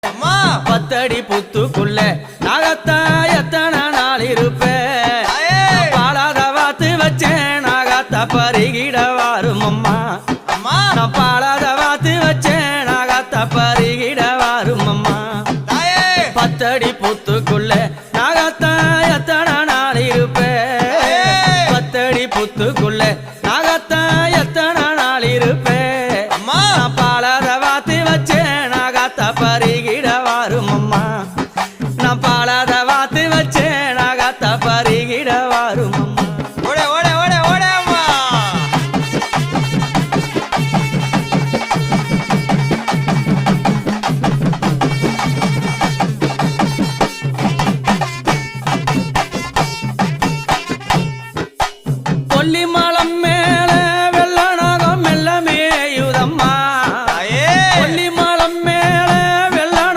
அம்மா பத்தடி புத்துக்குள்ள நாகத்தா எத்தனை நாள் இருப்பேன் பாலாத வாத்து வச்சேன் நாகத்தா பருகிட வாரும் அம்மா அம்மா நான் பாலாத வாத்து வச்சேன் நாகத்தா பருகிட வாரும் அம்மா தாயே பத்தடி புத்துக்குள்ள